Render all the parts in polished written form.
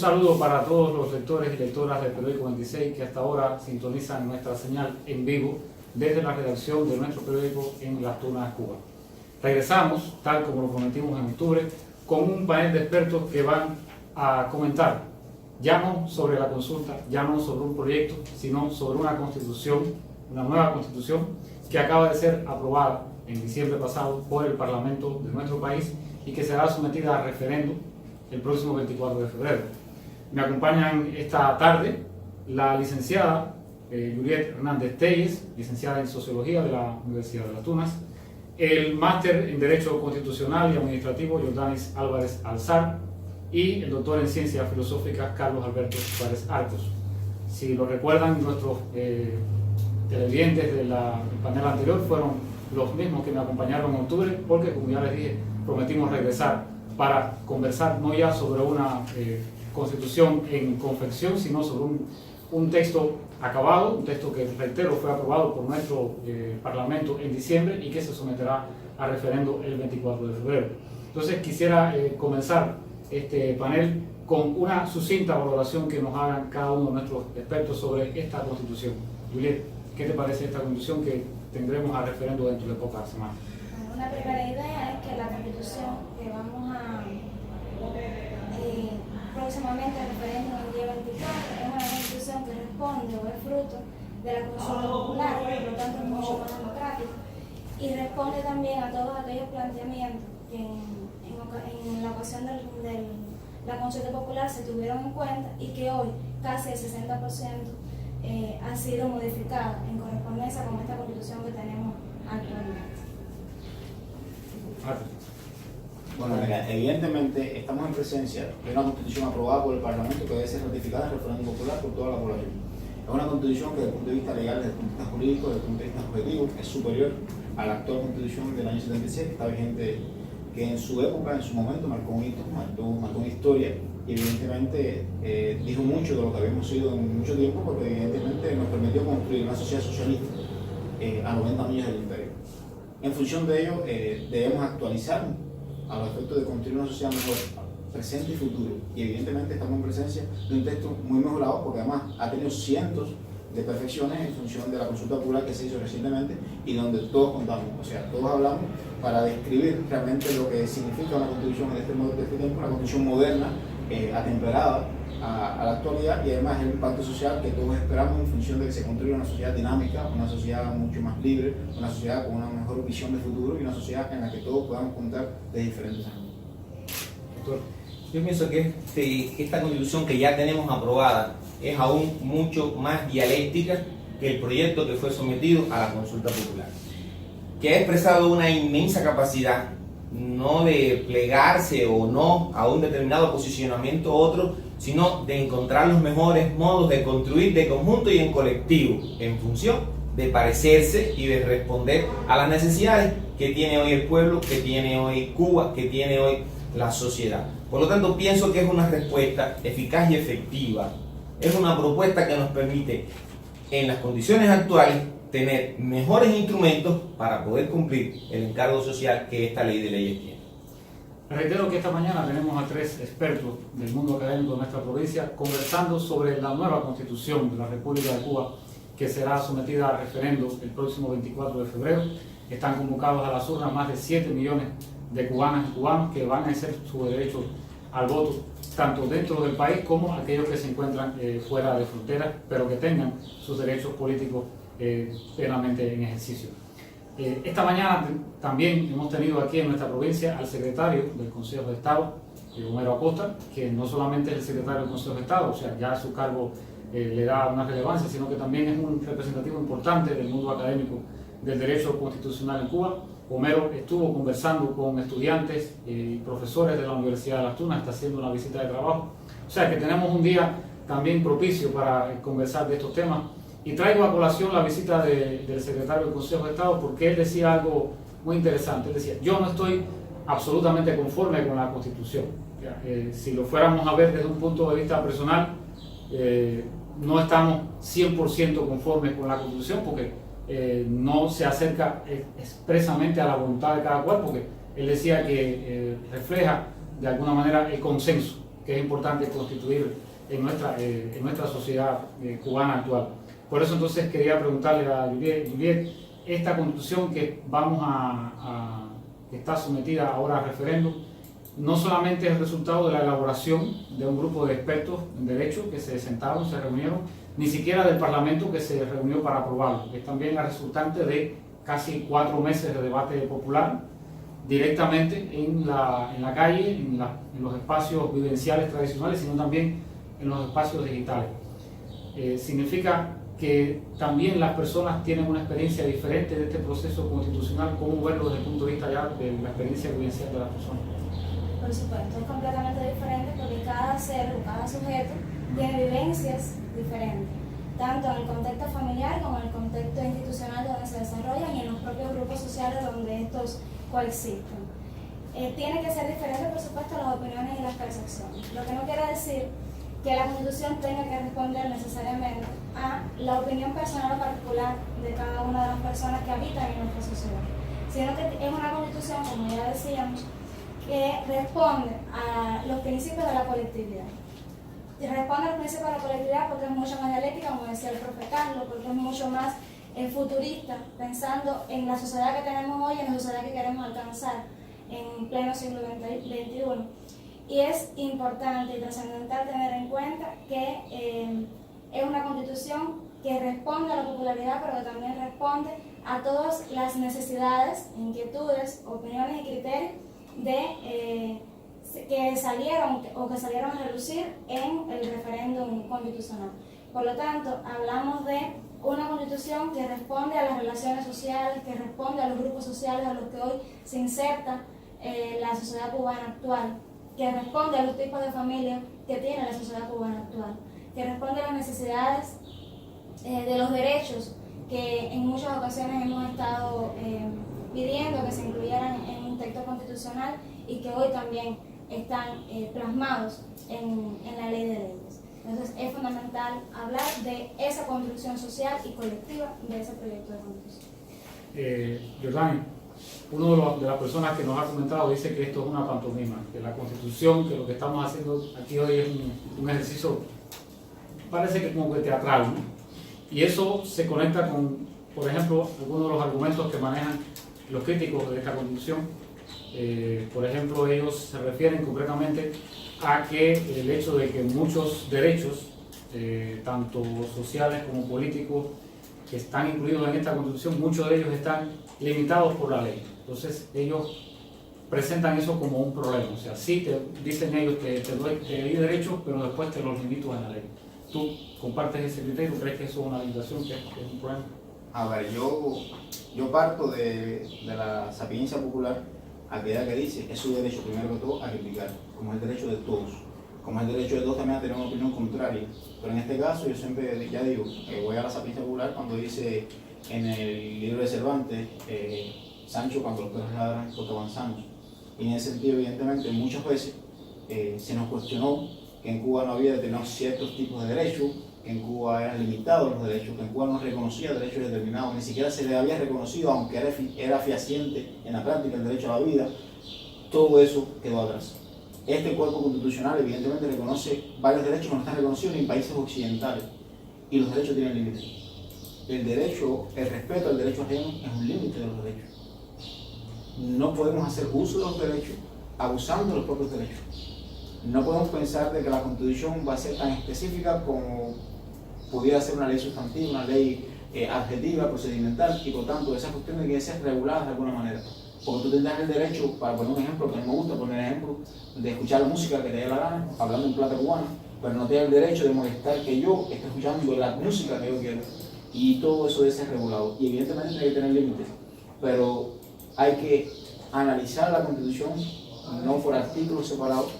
saludo para todos los lectores y lectoras del periódico 26 que hasta ahora sintonizan nuestra señal en vivo desde la redacción de nuestro periódico en Las Tunas, Cuba. Regresamos, tal como lo prometimos en octubre, con un panel de expertos que van a comentar ya no sobre la consulta, ya no sobre un proyecto, sino sobre una constitución, una nueva constitución que acaba de ser aprobada en diciembre pasado por el Parlamento de nuestro país y que será sometida a referendo el próximo 24 de febrero. Me acompañan esta tarde la licenciada Juliet Hernández Telles, licenciada en Sociología de la Universidad de Las Tunas, el máster en Derecho Constitucional y Administrativo Jordanis Álvarez Alzar y el doctor en Ciencias Filosóficas Carlos Alberto Suárez Arcos. Si lo recuerdan, nuestros televidentes del panel anterior fueron los mismos que me acompañaron en octubre, porque como ya les dije, prometimos regresar para conversar no ya sobre una constitución en confección, sino sobre un texto acabado, un texto que, reitero, fue aprobado por nuestro Parlamento en diciembre y que se someterá a referendo el 24 de febrero. Entonces quisiera comenzar este panel con una sucinta valoración que nos hagan cada uno de nuestros expertos sobre esta constitución. Juliet, ¿qué te parece esta constitución que tendremos a referendo dentro de pocas semanas? Una primera idea es que la constitución que vamos a próximamente al referéndum el día 24 es una constitución que responde o es fruto de la consulta popular, por lo tanto es mucho más democrático y responde también a todos aquellos planteamientos que en la ocasión de la consulta popular se tuvieron en cuenta y que hoy casi el 60% ha sido modificada en correspondencia con esta constitución que tenemos actualmente. Bueno, mira, evidentemente estamos en presencia de una constitución aprobada por el Parlamento que debe ser ratificada en referéndum popular por toda la población. Es una constitución que desde el punto de vista legal, desde el punto de vista jurídico, desde el punto de vista objetivo, es superior a la actual constitución del año 76, que está vigente, que en su época, en su momento, marcó un hito, marcó una historia y evidentemente dijo mucho de lo que habíamos sido en mucho tiempo, porque evidentemente nos permitió construir una sociedad socialista a 90 años del imperio. En función de ello, debemos actualizar a los efectos de construir una sociedad mejor, presente y futuro. Y evidentemente estamos en presencia de un texto muy mejorado, porque además ha tenido cientos de perfecciones en función de la consulta popular que se hizo recientemente y donde todos contamos, o sea, todos hablamos para describir realmente lo que significa una constitución en este tiempo, una constitución moderna, atemperada a la actualidad y además el impacto social que todos esperamos en función de que se construya una sociedad dinámica, una sociedad mucho más libre, una sociedad con una mejor visión de futuro y una sociedad en la que todos podamos contar de diferentes ángulos. Doctor, yo pienso que esta constitución que ya tenemos aprobada es aún mucho más dialéctica que el proyecto que fue sometido a la consulta popular, que ha expresado una inmensa capacidad no de plegarse o no a un determinado posicionamiento u otro, sino de encontrar los mejores modos de construir de conjunto y en colectivo, en función de parecerse y de responder a las necesidades que tiene hoy el pueblo, que tiene hoy Cuba, que tiene hoy la sociedad. Por lo tanto, pienso que es una respuesta eficaz y efectiva. Es una propuesta que nos permite, en las condiciones actuales, tener mejores instrumentos para poder cumplir el encargo social que esta ley de leyes tiene. Reitero que esta mañana tenemos a tres expertos del mundo académico de nuestra provincia conversando sobre la nueva constitución de la República de Cuba que será sometida a referendo el próximo 24 de febrero. Están convocados a las urnas más de 7 millones de cubanas y cubanos que van a ejercer su derecho al voto, tanto dentro del país como aquellos que se encuentran fuera de fronteras, pero que tengan sus derechos políticos plenamente en ejercicio. Esta mañana también hemos tenido aquí en nuestra provincia al secretario del Consejo de Estado, Homero Acosta, que no solamente es el secretario del Consejo de Estado, o sea, ya su cargo le da una relevancia, sino que también es un representativo importante del mundo académico del derecho constitucional en Cuba. Homero estuvo conversando con estudiantes y profesores de la Universidad de Las Tunas, está haciendo una visita de trabajo. O sea que tenemos un día también propicio para conversar de estos temas. Y traigo a colación la visita del secretario del Consejo de Estado porque él decía algo muy interesante. Él decía, yo no estoy absolutamente conforme con la Constitución. Si lo fuéramos a ver desde un punto de vista personal, no estamos 100% conformes con la Constitución porque no se acerca expresamente a la voluntad de cada cual, porque él decía que refleja de alguna manera el consenso que que es importante constituir en nuestra sociedad cubana actual. Por eso entonces quería preguntarle a Juliet, esta constitución que que está sometida ahora a referéndum, no solamente es el resultado de la elaboración de un grupo de expertos en derecho que se sentaron, se reunieron, ni siquiera del Parlamento que se reunió para aprobarlo, es también la resultante de casi 4 meses de debate popular directamente en la calle, en los espacios vivenciales tradicionales, sino también en los espacios digitales. Significa que también las personas tienen una experiencia diferente de este proceso constitucional. ¿Cómo verlo desde el punto de vista ya de la experiencia vivencial de las personas? Por supuesto, es completamente diferente porque cada ser o cada sujeto tiene vivencias diferentes, tanto en el contexto familiar como en el contexto institucional donde se desarrollan y en los propios grupos sociales donde estos coexisten. Tiene que ser diferente, por supuesto, las opiniones y las percepciones, lo que no quiere decir que la Constitución tenga que responder necesariamente a la opinión personal o particular de cada una de las personas que habitan en nuestra sociedad, sino que es una Constitución, como ya decíamos, que responde a los principios de la colectividad. Y responde a los principios de la colectividad porque es mucho más dialéctica, como decía el profe Carlos, porque es mucho más futurista, pensando en la sociedad que tenemos hoy, en la sociedad que queremos alcanzar en pleno siglo XXI. Y es importante y trascendental tener en cuenta que es una constitución que responde a la popularidad, pero que también responde a todas las necesidades, inquietudes, opiniones y criterios que salieron a relucir en el referéndum constitucional. Por lo tanto, hablamos de una constitución que responde a las relaciones sociales, que responde a los grupos sociales a los que hoy se inserta la sociedad cubana actual, que responde a los tipos de familia que tiene la sociedad cubana actual, que responde a las necesidades de los derechos que en muchas ocasiones hemos estado pidiendo que se incluyeran en un texto constitucional y que hoy también están plasmados en la ley de leyes. Entonces es fundamental hablar de esa construcción social y colectiva de ese proyecto de constitución. Jordani, uno de las personas que nos ha comentado dice que esto es una pantomima, que la Constitución, que lo que estamos haciendo aquí hoy es un ejercicio, parece que como que teatral, ¿no? Y eso se conecta con, por ejemplo, algunos de los argumentos que manejan los críticos de esta Constitución. Por ejemplo, ellos se refieren concretamente a que el hecho de que muchos derechos, tanto sociales como políticos, que están incluidos en esta Constitución, muchos de ellos están limitados por la ley. Entonces ellos presentan eso como un problema. O sea, sí dicen ellos que te doy derechos, pero después te los limito en la ley. ¿Tú compartes ese criterio? ¿Crees que eso es una limitación, que es un problema? A ver, yo parto de la sapiencia popular, aquella que dice es su derecho primero que todo a criticar, como es el derecho de todos. Como es el derecho de todos también a tener una opinión contraria. Pero en este caso yo siempre ya digo, voy a la sapiencia popular cuando dice en el libro de Cervantes, Sancho, cuando los perros ladran porque van sanos. Y en ese sentido, evidentemente, muchas veces se nos cuestionó que en Cuba no había determinados ciertos tipos de derechos, que en Cuba eran limitados los derechos, que en Cuba no reconocía derechos determinados, ni siquiera se le había reconocido, aunque era fehaciente en la práctica el derecho a la vida. Todo eso quedó atrás. Este cuerpo constitucional evidentemente reconoce varios derechos que no están reconocidos ni en países occidentales, y los derechos tienen límites. El respeto al derecho ajeno es un límite de los derechos. No podemos hacer uso de los derechos abusando de los propios derechos. No podemos pensar de que la Constitución va a ser tan específica como pudiera ser una ley sustantiva, una ley adjetiva, procedimental, y por tanto esas cuestiones tienen que ser reguladas de alguna manera. Porque tú tendrás el derecho, para poner un ejemplo, que a mí me gusta poner ejemplo, de escuchar la música que te dé la gana, hablando en plata cubana, pero no tienes el derecho de molestar que yo esté escuchando la música que yo quiero. Y todo eso debe ser regulado. Y evidentemente tiene que tener límites. Pero hay que analizar la Constitución no por artículos separados,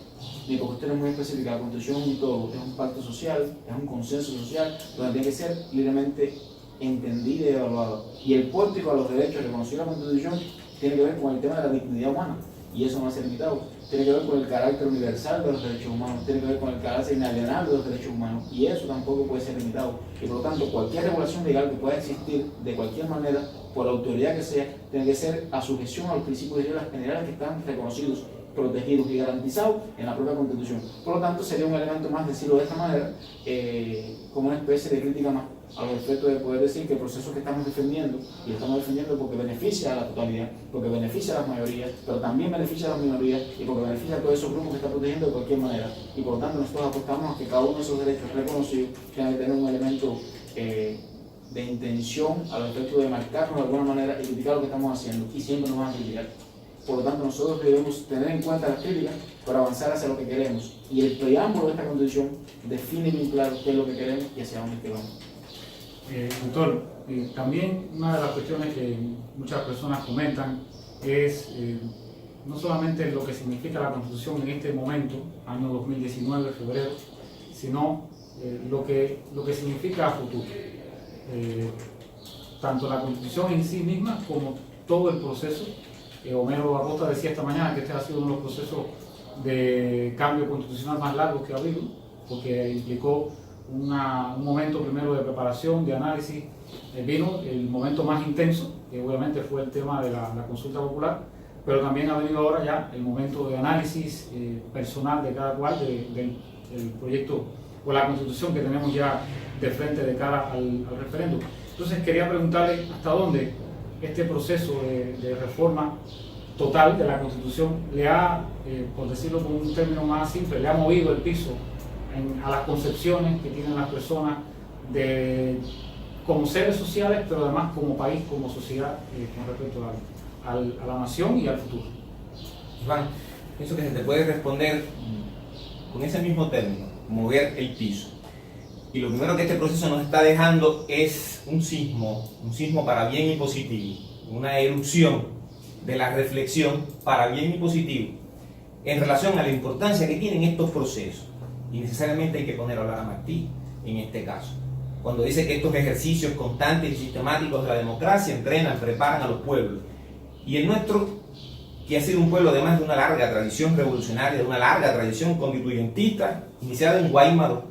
ni por cuestiones muy específicas. La Constitución es un todo, es un pacto social, es un consenso social, donde tiene que ser libremente entendida y evaluada. Y el pórtico a los derechos reconocido en la Constitución tiene que ver con el tema de la dignidad humana, y eso no va a ser limitado. Tiene que ver con el carácter universal de los derechos humanos, tiene que ver con el carácter inalienable de los derechos humanos, y eso tampoco puede ser limitado. Y por lo tanto, cualquier regulación legal que pueda existir de cualquier manera, por la autoridad que sea, tiene que ser a sujeción a los principios y reglas generales que están reconocidos protegidos y garantizados en la propia Constitución. Por lo tanto, sería un elemento más, decirlo de esta manera, como una especie de crítica más a los efectos de poder decir que el proceso que estamos defendiendo, y lo estamos defendiendo porque beneficia a la totalidad, porque beneficia a las mayorías, pero también beneficia a las minorías y porque beneficia a todos esos grupos que está protegiendo de cualquier manera. Y por lo tanto, nosotros apostamos a que cada uno de esos derechos reconocidos tenga que tener un elemento de intención a los efectos de marcarnos de alguna manera y criticar lo que estamos haciendo, y siempre nos van a criticar. Por lo tanto, nosotros debemos tener en cuenta las críticas para avanzar hacia lo que queremos. Y el preámbulo de esta Constitución define bien claro qué es lo que queremos y hacia dónde vamos. Doctor, también una de las cuestiones que muchas personas comentan es no solamente lo que significa la Constitución en este momento, año 2019, febrero, sino lo que significa a futuro. Tanto la Constitución en sí misma como todo el proceso. Homero Acosta decía esta mañana que este ha sido uno de los procesos de cambio constitucional más largos que ha habido, porque implicó un momento primero de preparación, de análisis. Vino el momento más intenso, que obviamente fue el tema de la consulta popular, pero también ha venido ahora ya el momento de análisis personal de cada cual del proyecto o la Constitución que tenemos ya de frente de cara al referéndum. Entonces quería preguntarle hasta dónde este proceso de reforma total de la Constitución le ha, por decirlo con un término más simple, le ha movido el piso a las concepciones que tienen las personas como seres sociales, pero además como país, como sociedad, con respecto a la nación y al futuro. Iván, pienso que se te puede responder con ese mismo término, mover el piso. Y lo primero que este proceso nos está dejando es un sismo para bien y positivo, una erupción de la reflexión para bien y positivo en relación a la importancia que tienen estos procesos. Y necesariamente hay que poner a hablar a Martí en este caso, cuando dice que estos ejercicios constantes y sistemáticos de la democracia entrenan, preparan a los pueblos. Y el nuestro, que ha sido un pueblo además de una larga tradición revolucionaria, de una larga tradición constituyentista, iniciada en Guaymaro,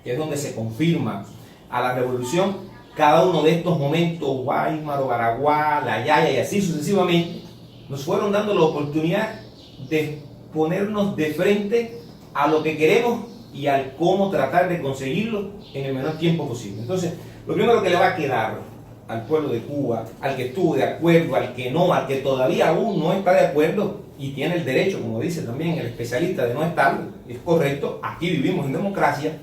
que es donde se confirma a la revolución, cada uno de estos momentos, Guaymaro, Baraguá, La Yaya y así sucesivamente, nos fueron dando la oportunidad de ponernos de frente a lo que queremos y al cómo tratar de conseguirlo en el menor tiempo posible. Entonces, lo primero que le va a quedar al pueblo de Cuba, al que estuvo de acuerdo, al que no, al que todavía aún no está de acuerdo y tiene el derecho, como dice también el especialista, de no estarlo, es correcto, aquí vivimos en democracia.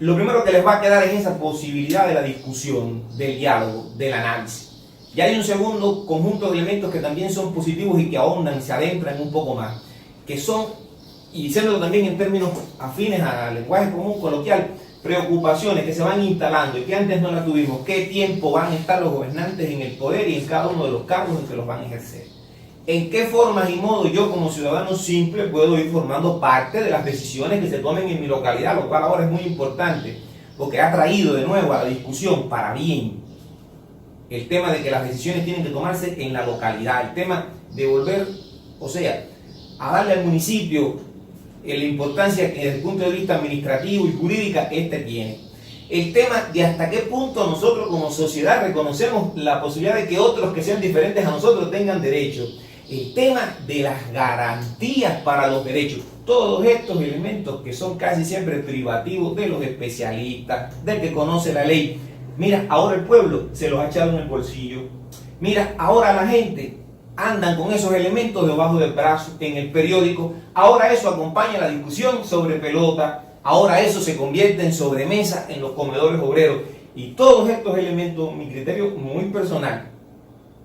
Lo primero que les va a quedar es esa posibilidad de la discusión, del diálogo, del análisis. Y hay un segundo conjunto de elementos que también son positivos y que ahondan y se adentran un poco más, que son, y diciéndolo también en términos afines al lenguaje común coloquial, preocupaciones que se van instalando y que antes no las tuvimos. ¿Qué tiempo van a estar los gobernantes en el poder y en cada uno de los cargos en que los van a ejercer? ¿En qué formas y modos yo como ciudadano simple puedo ir formando parte de las decisiones que se tomen en mi localidad? Lo cual ahora es muy importante, porque ha traído de nuevo a la discusión para bien el tema de que las decisiones tienen que tomarse en la localidad, el tema de volver, o sea, a darle al municipio la importancia que desde el punto de vista administrativo y jurídica este tiene. El tema de hasta qué punto nosotros como sociedad reconocemos la posibilidad de que otros que sean diferentes a nosotros tengan derechos. El tema de las garantías para los derechos. Todos estos elementos que son casi siempre privativos de los especialistas, del que conoce la ley. Mira, ahora el pueblo se los ha echado en el bolsillo. Mira, ahora la gente andan con esos elementos debajo del brazo en el periódico. Ahora eso acompaña la discusión sobre pelota. Ahora eso se convierte en sobremesa en los comedores obreros. Y todos estos elementos, mi criterio muy personal,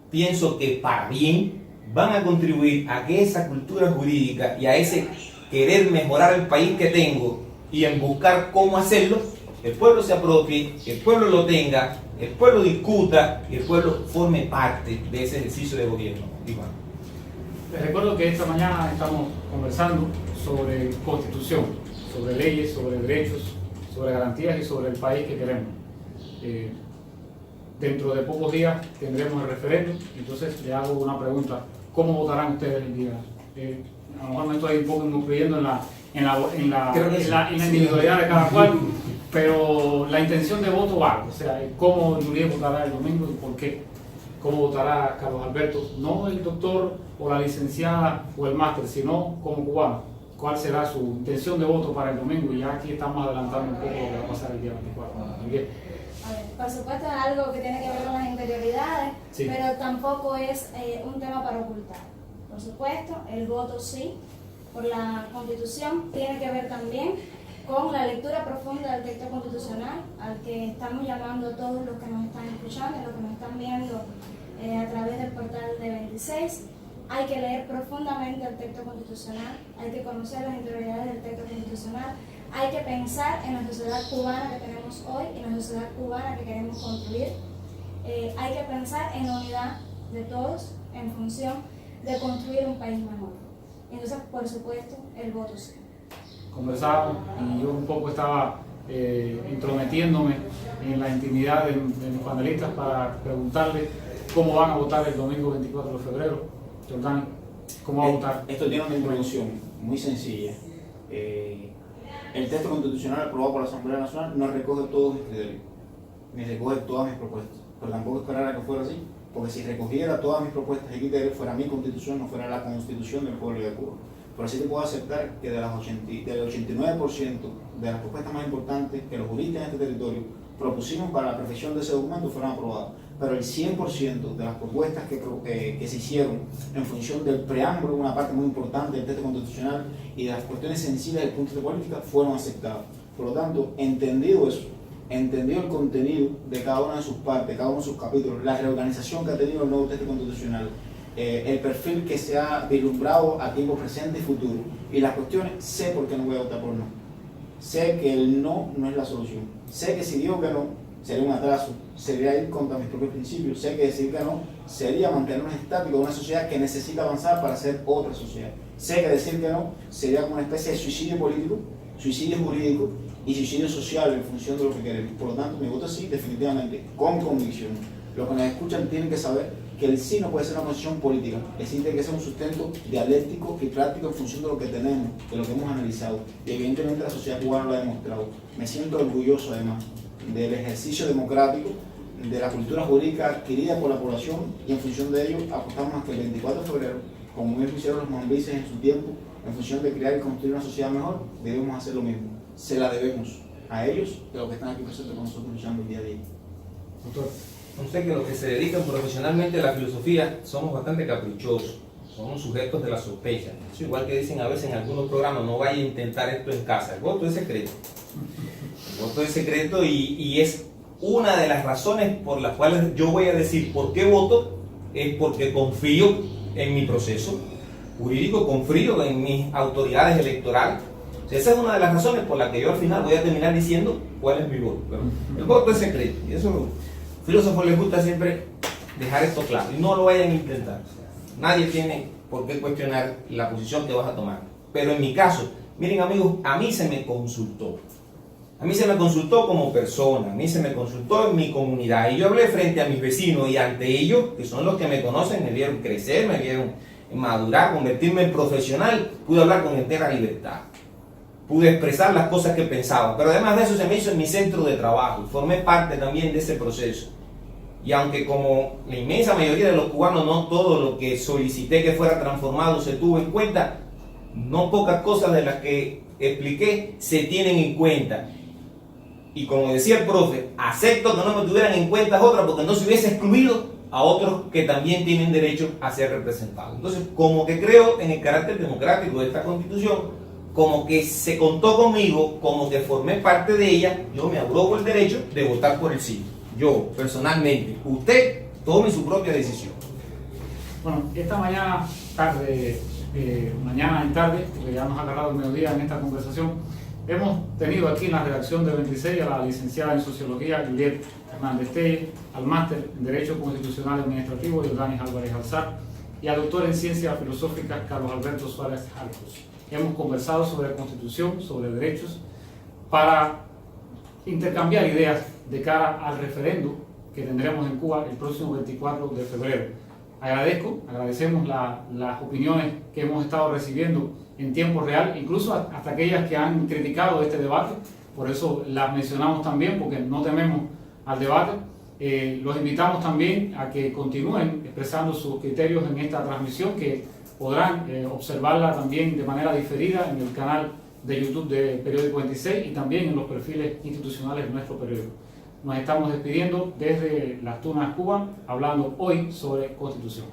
pienso que para bien van a contribuir a que esa cultura jurídica y a ese querer mejorar el país que tengo y en buscar cómo hacerlo, el pueblo se apropie, el pueblo lo tenga, el pueblo discuta y el pueblo forme parte de ese ejercicio de gobierno. Iván. Les recuerdo que esta mañana estamos conversando sobre constitución, sobre leyes, sobre derechos, sobre garantías y sobre el país que queremos. Dentro de pocos días tendremos el referéndum, entonces le hago una pregunta. ¿Cómo votarán ustedes el día? A lo mejor me estoy un poco incluyendo en la individualidad de cada cual, pero la intención de voto vale. O sea, ¿cómo Núñez votará el domingo y por qué? cómo votará Carlos Alberto, no el doctor o la licenciada o el máster, sino como cubano, cuál será su intención de voto para el domingo, y ya aquí estamos adelantando un poco lo que va a pasar el día 24. Miguel. A ver, por supuesto es algo que tiene que ver con las interioridades, Sí. pero tampoco es un tema para ocultar. Por supuesto, el voto sí por la Constitución tiene que ver también con la lectura profunda del texto constitucional, al que estamos llamando a todos los que nos están escuchando y los que nos están viendo a través del portal de 26. Hay que leer profundamente el texto constitucional, hay que conocer las interioridades del texto constitucional, hay que pensar en la sociedad cubana que tenemos hoy y en la sociedad cubana que queremos construir. Hay que pensar en la unidad de todos en función de construir un país mejor. Entonces, por supuesto, el voto sí. Conversábamos y yo un poco estaba intrometiéndome en la intimidad de mis panelistas para preguntarles cómo van a votar el domingo 24 de febrero. Jordani, ¿cómo va a votar? Esto tiene una introducción muy sencilla. El texto constitucional aprobado por la Asamblea Nacional no recoge todos mis criterios, ni recoge todas mis propuestas, pero tampoco esperara que fuera así, porque si recogiera todas mis propuestas y criterios fuera mi constitución, no fuera la constitución del pueblo de Cuba. Pero sí te puedo aceptar que del 89% de las propuestas más importantes que los juristas en este territorio propusimos para la perfección de ese documento fueron aprobadas. Pero el 100% de las propuestas que se hicieron en función del preámbulo, una parte muy importante del texto constitucional y de las cuestiones sensibles del punto de política, fueron aceptadas. Por lo tanto, entendido eso, entendido el contenido de cada una de sus partes, cada uno de sus capítulos, la reorganización que ha tenido el nuevo texto constitucional, el perfil que se ha vislumbrado a tiempo presente y futuro, y las cuestiones, sé por qué no voy a votar por no. Sé que el no no es la solución. Sé que si digo que no, sería un atraso, sería ir contra mis propios principios. Sé que decir que no sería mantenernos estáticos en una sociedad que necesita avanzar para ser otra sociedad. Sé que decir que no sería como una especie de suicidio político, suicidio jurídico y suicidio social en función de lo que queremos. Por lo tanto, mi voto sí, definitivamente, con convicción. Los que nos escuchan tienen que saber que el sí no puede ser una posición política, el sí tiene que ser un sustento dialéctico y práctico en función de lo que tenemos, de lo que hemos analizado. Y evidentemente la sociedad cubana lo ha demostrado. Me siento orgulloso además del ejercicio democrático, de la cultura jurídica adquirida por la población, y en función de ello apostamos más que el 24 de febrero, como bien hicieron los mambises en su tiempo, en función de crear y construir una sociedad mejor, debemos hacer lo mismo. Se la debemos a ellos y a los que están aquí presentes con nosotros luchando el día a día. Doctor. No sé, que los que se dedican profesionalmente a la filosofía somos bastante caprichosos, somos sujetos de la sospecha. Eso igual que dicen a veces en algunos programas, no vaya a intentar esto en casa, el voto es secreto. El voto es secreto y es una de las razones por las cuales yo voy a decir por qué voto, es porque confío en mi proceso jurídico, confío en mis autoridades electorales. O sea, esa es una de las razones por las que yo al final voy a terminar diciendo cuál es mi voto. Pero el voto es secreto y eso filósofos les gusta siempre dejar esto claro y no lo vayan a intentar. O sea, nadie tiene por qué cuestionar la posición que vas a tomar. Pero en mi caso, miren amigos, a mí se me consultó. A mí se me consultó como persona, a mí se me consultó en mi comunidad. Y yo hablé frente a mis vecinos y ante ellos, que son los que me conocen, me vieron crecer, me vieron madurar, convertirme en profesional. Pude hablar con entera libertad. Pude expresar las cosas que pensaba. Pero además de eso se me hizo en mi centro de trabajo. Y formé parte también de ese proceso. Y aunque como la inmensa mayoría de los cubanos no todo lo que solicité que fuera transformado se tuvo en cuenta, no pocas cosas de las que expliqué se tienen en cuenta. Y como decía el profe, acepto que no me tuvieran en cuenta otras porque no se hubiese excluido a otros que también tienen derecho a ser representados. Entonces, como que creo en el carácter democrático de esta Constitución, como que se contó conmigo, como que formé parte de ella, yo me abrogo el derecho de votar por el sí. Yo, personalmente. Usted tome su propia decisión. Bueno, esta mañana en tarde, porque ya nos ha agarrado el mediodía en esta conversación, hemos tenido aquí en la redacción de 26 a la licenciada en Sociología, Juliet Hernández Telle, al máster en Derecho Constitucional y Administrativo, Jordani Álvarez Alzar, y al doctor en Ciencias Filosóficas, Carlos Alberto Suárez Arcos. Hemos conversado sobre Constitución, sobre derechos, para intercambiar ideas de cara al referendo que tendremos en Cuba el próximo 24 de febrero. Agradecemos las opiniones que hemos estado recibiendo en tiempo real, incluso hasta aquellas que han criticado este debate, por eso las mencionamos también, porque no tememos al debate, Los invitamos también a que continúen expresando sus criterios en esta transmisión, que podrán observarla también de manera diferida en el canal de YouTube de Periódico 26 y también en los perfiles institucionales de nuestro periódico. Nos estamos despidiendo desde Las Tunas, Cuba, hablando hoy sobre Constitución.